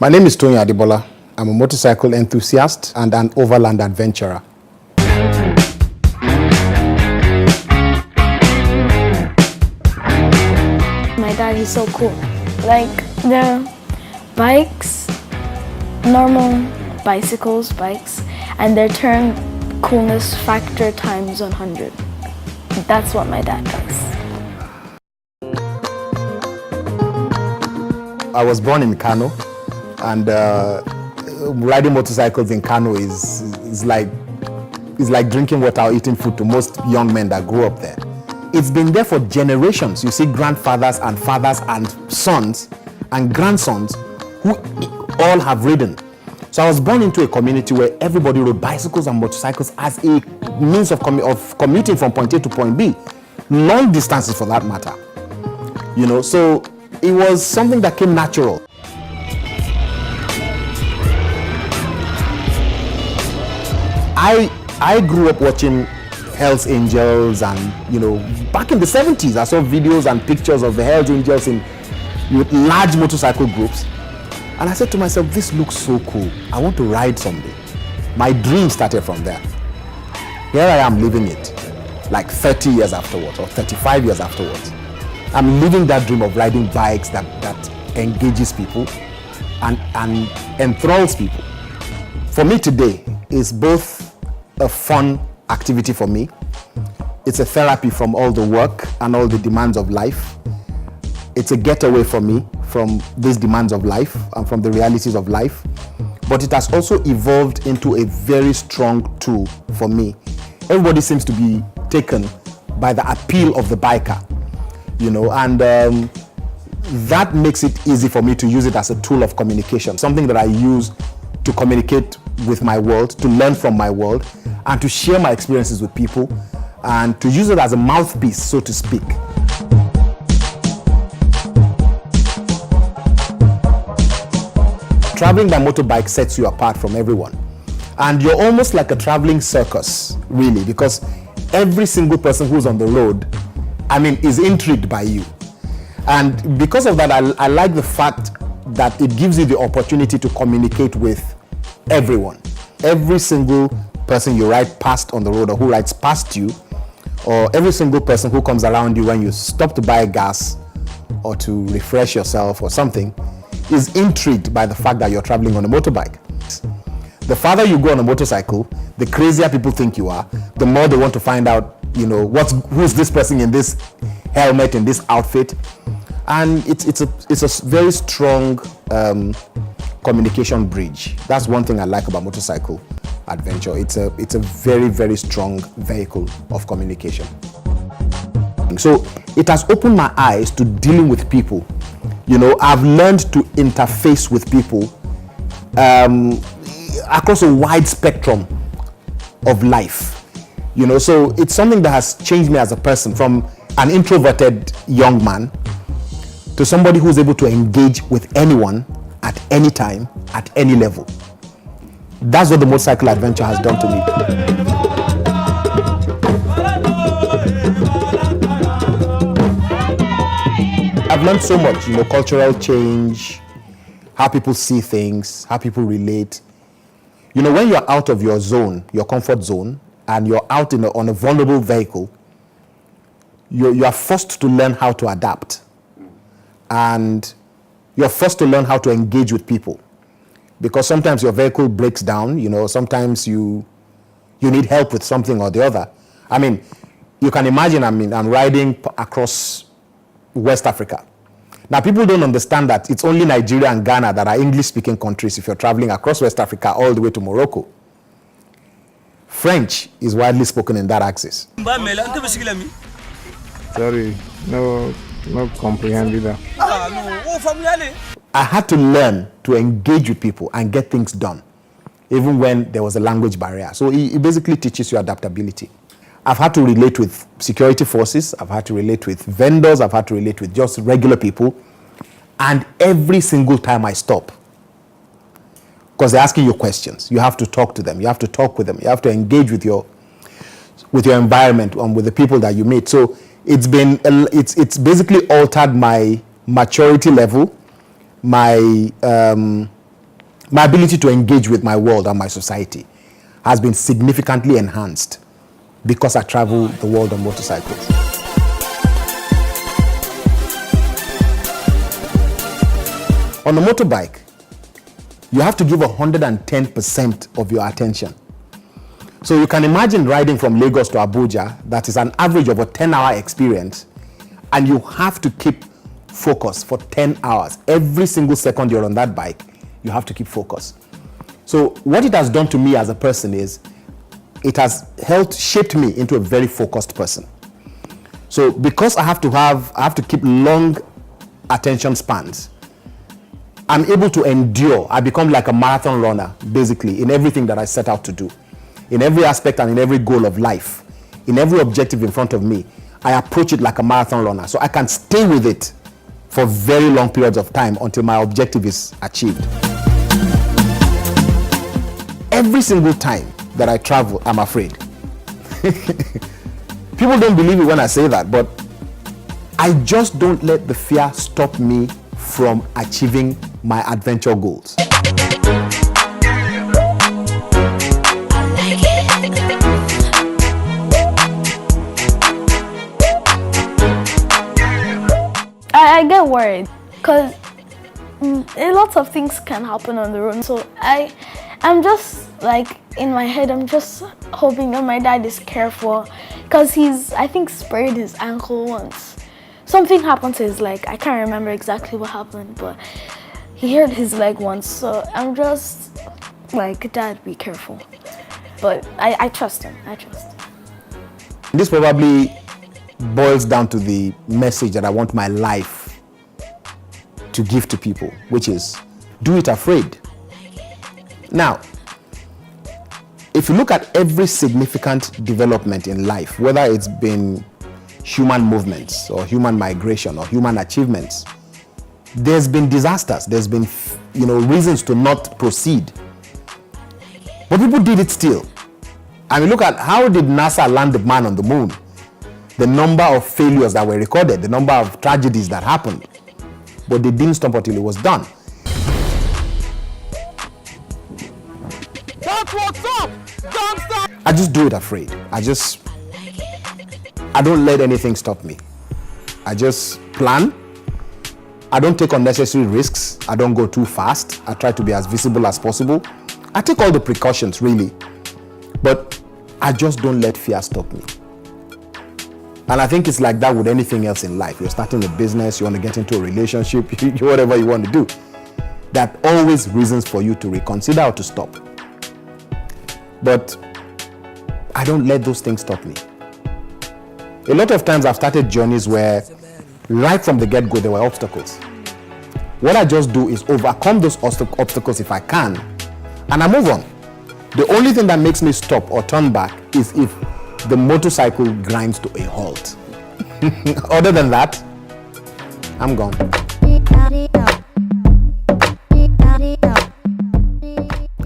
My name is Toyin Adebola. I'm a motorcycle enthusiast and an overland adventurer. My dad, he's so cool. Like the bikes, normal bikes, and their turn coolness factor times 100. That's what my dad does. I was born in Kano, and riding motorcycles in Kano is like drinking water or eating food to most young men that grew up there. It's been there for generations. You see grandfathers and fathers and sons and grandsons who all have ridden. So I was born into a community where everybody rode bicycles and motorcycles as a means of commuting from point A to point B, long distances for that matter. You know, so it was something that came natural. I grew up watching Hells Angels, and you know, back in the 70s I saw videos and pictures of the Hells Angels with large motorcycle groups, and I said to myself, this looks so cool, I want to ride someday. My dream started from there. Here I am living it, like 30 years afterwards or 35 years afterwards. I'm living that dream of riding bikes that engages people and enthralls people. For me today, it's both a fun activity for me. It's a therapy from all the work and all the demands of life. It's a getaway for me from these demands of life and from the realities of life. But it has also evolved into a very strong tool for me. Everybody seems to be taken by the appeal of the biker, you know, and that makes it easy for me to use it as a tool of communication, something that I use to communicate with my world, to learn from my world, and to share my experiences with people, and to use it as a mouthpiece, so to speak. Traveling by motorbike sets you apart from everyone. And you're almost like a traveling circus, really, because every single person who's on the road, I mean, is intrigued by you. And because of that, I like the fact that it gives you the opportunity to communicate with everyone. Every single person you ride past on the road, or who rides past you, or every single person who comes around you when you stop to buy gas or to refresh yourself or something, is intrigued by the fact that you're traveling on a motorbike. The farther you go on a motorcycle, the crazier people think you are, the more they want to find out, you know, who's this person in this helmet, in this outfit. And it's a very strong communication bridge. That's one thing I like about motorcycle adventure. It's a very, very strong vehicle of communication. So it has opened my eyes to dealing with people. You know, I've learned to interface with people across a wide spectrum of life. You know, so it's something that has changed me as a person, from an introverted young man to somebody who's able to engage with anyone at any time, at any level. That's what the motorcycle adventure has done to me. I've learned so much, you know, cultural change, how people see things, how people relate. You know, when you're out of your zone, your comfort zone, and you're out on a vulnerable vehicle, you are forced to learn how to adapt. And you're forced to learn how to engage with people, because sometimes your vehicle breaks down, you know, sometimes you need help with something or the other. I mean, you can imagine, I'm riding across West Africa. Now, people don't understand that it's only Nigeria and Ghana that are English-speaking countries if you're traveling across West Africa all the way to Morocco. French is widely spoken in that axis. Sorry, no comprehend that. I had to learn to engage with people and get things done, even when there was a language barrier. So it basically teaches you adaptability. I've had to relate with security forces, I've had to relate with vendors, I've had to relate with just regular people. And every single time I stop, because they're asking you questions, you have to talk to them, you have to talk with them, you have to engage with your environment and with the people that you meet. So it's basically altered my maturity level, my my ability to engage with my world and my society has been significantly enhanced because I travel the world on motorcycles. On a motorbike, you have to give 110% of your attention. So you can imagine riding from Lagos to Abuja, that is an average of a 10-hour experience, and you have to keep focus for 10 hours. Every single second you're on that bike, you have to keep focus. So what it has done to me as a person is, it has shaped me into a very focused person. So because I have to keep long attention spans, I'm able to endure. I become like a marathon runner, basically, in everything that I set out to do. In every aspect and in every goal of life, in every objective in front of me, I approach it like a marathon runner. So I can stay with it for very long periods of time until my objective is achieved. Every single time that I travel, I'm afraid. People don't believe it when I say that, but I just don't let the fear stop me from achieving my adventure goals. I get worried because a lot of things can happen on the road. So I'm just like, in my head, I'm just hoping that my dad is careful because he's, I think, sprained his ankle once. Something happened to his leg. I can't remember exactly what happened, but he hurt his leg once. So I'm just like, Dad, be careful. But I trust him. I trust him. This probably boils down to the message that I want my life to give to people, which is, do it afraid. Now, if you look at every significant development in life, whether it's been human movements or human migration or human achievements, there's been disasters, there's been reasons to not proceed. But people did it still. I mean, look at how did NASA land the man on the moon? The number of failures that were recorded, the number of tragedies that happened. But they didn't stop until it was done. That's what's up! Don't stop! I just do it afraid. I don't let anything stop me. I just plan. I don't take unnecessary risks. I don't go too fast. I try to be as visible as possible. I take all the precautions, really. But I just don't let fear stop me. And I think it's like that with anything else in life. You're starting a business, you want to get into a relationship, whatever you want to do. There are always reasons for you to reconsider or to stop. But I don't let those things stop me. A lot of times I've started journeys where right from the get-go there were obstacles. What I just do is overcome those obstacles if I can, and I move on. The only thing that makes me stop or turn back is if the motorcycle grinds to a halt. Other than that, I'm gone.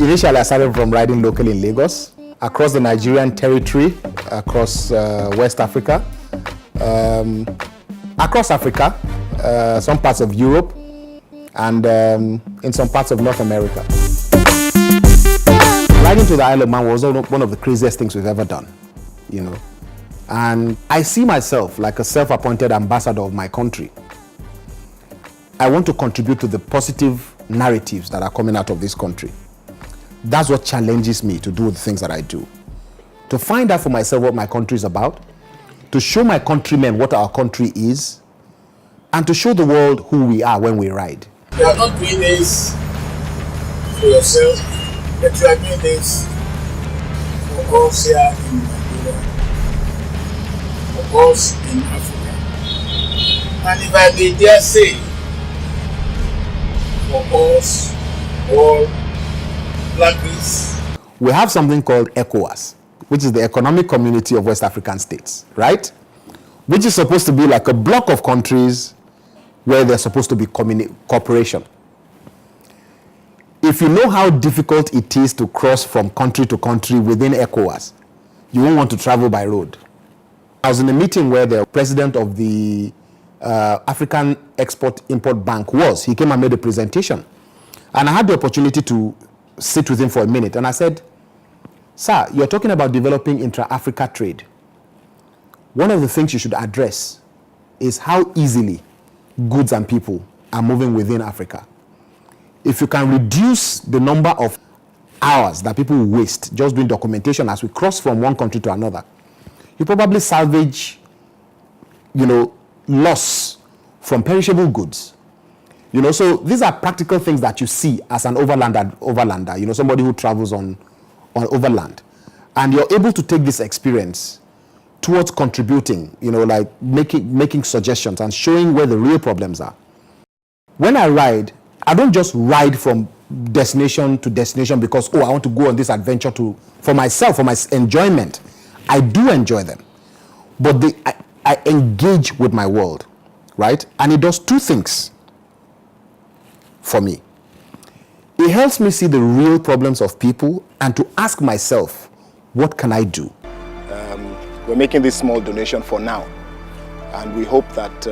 Initially, I started from riding locally in Lagos, across the Nigerian territory, across West Africa, across Africa, some parts of Europe, and in some parts of North America. Riding to the Isle of Man was one of the craziest things we've ever done, And I see myself like a self-appointed ambassador of my country. I want to contribute to the positive narratives that are coming out of this country. That's what challenges me to do the things that I do. To find out for myself what my country is about, to show my countrymen what our country is, and to show the world who we are when we ride. You are not doing this for yourself, but you are doing this for us here in Nigeria, for us in Africa. And if I may dare say, for us all black race. We have something called ECOWAS, which is the Economic Community of West African States, right? Which is supposed to be like a block of countries where there's supposed to be cooperation. If you know how difficult it is to cross from country to country within ECOWAS, you won't want to travel by road. I was in a meeting where the president of the African Export-Import Bank he came and made a presentation. And I had the opportunity to sit with him for a minute, and I said, sir, you're talking about developing intra-Africa trade. One of the things you should address is how easily goods and people are moving within Africa. If you can reduce the number of hours that people waste just doing documentation as we cross from one country to another, you probably salvage, loss from perishable goods. So these are practical things that you see as an overlander, somebody who travels on overland. And you're able to take this experience towards contributing, like making suggestions and showing where the real problems are. When I ride, I don't just ride from destination to destination because, I want to go on this adventure for myself, for my enjoyment. I do enjoy them. But I engage with my world, right? And it does two things for me. It helps me see the real problems of people and to ask myself, what can I do? We're making this small donation for now, and we hope that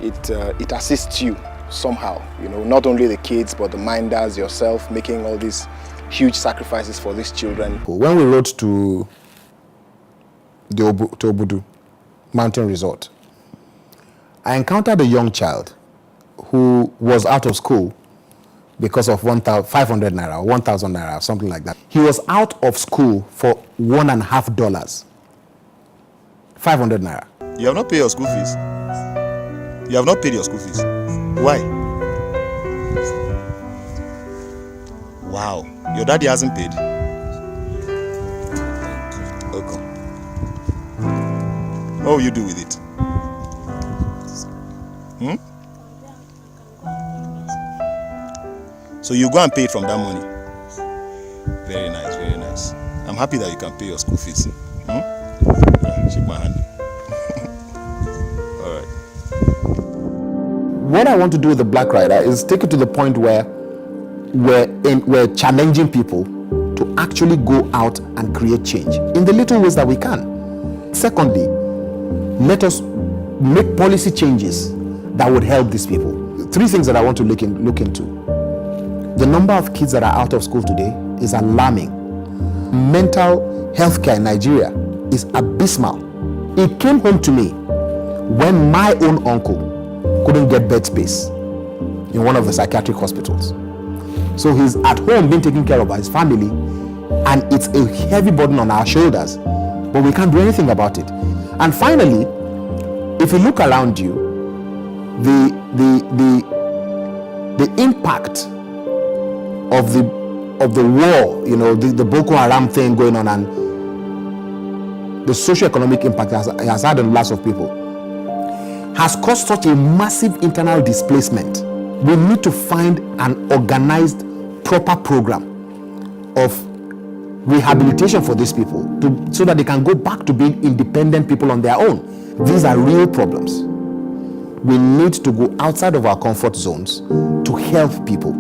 it assists you somehow. Not only the kids, but the minders, yourself, making all these huge sacrifices for these children. When we rode to the Obudu Mountain Resort, I encountered a young child who was out of school because of 500 naira, 1,000 naira, something like that. He was out of school for $1.50. 500 naira. You have not paid your school fees. You have not paid your school fees. Why? Wow. Your daddy hasn't paid. Okay. What will you do with it? So you go and pay it from that money. Very nice, very nice. I'm happy that you can pay your school fees. Yeah, shake my hand. All right. What I want to do with the Black Rider is take it to the point where we're challenging people to actually go out and create change in the little ways that we can. Secondly, let us make policy changes that would help these people. Three things that I want to look into. The number of kids that are out of school today is alarming. Mental health care in Nigeria is abysmal. It came home to me when my own uncle couldn't get bed space in one of the psychiatric hospitals. So he's at home being taken care of by his family, and it's a heavy burden on our shoulders, but we can't do anything about it. And finally, if you look around you, the impact of the war, the Boko Haram thing going on, and the socio-economic impact it has had on the lives of people, has caused such a massive internal displacement. We need to find an organized, proper program of rehabilitation for these people so that they can go back to being independent people on their own. These are real problems. We need to go outside of our comfort zones to help people.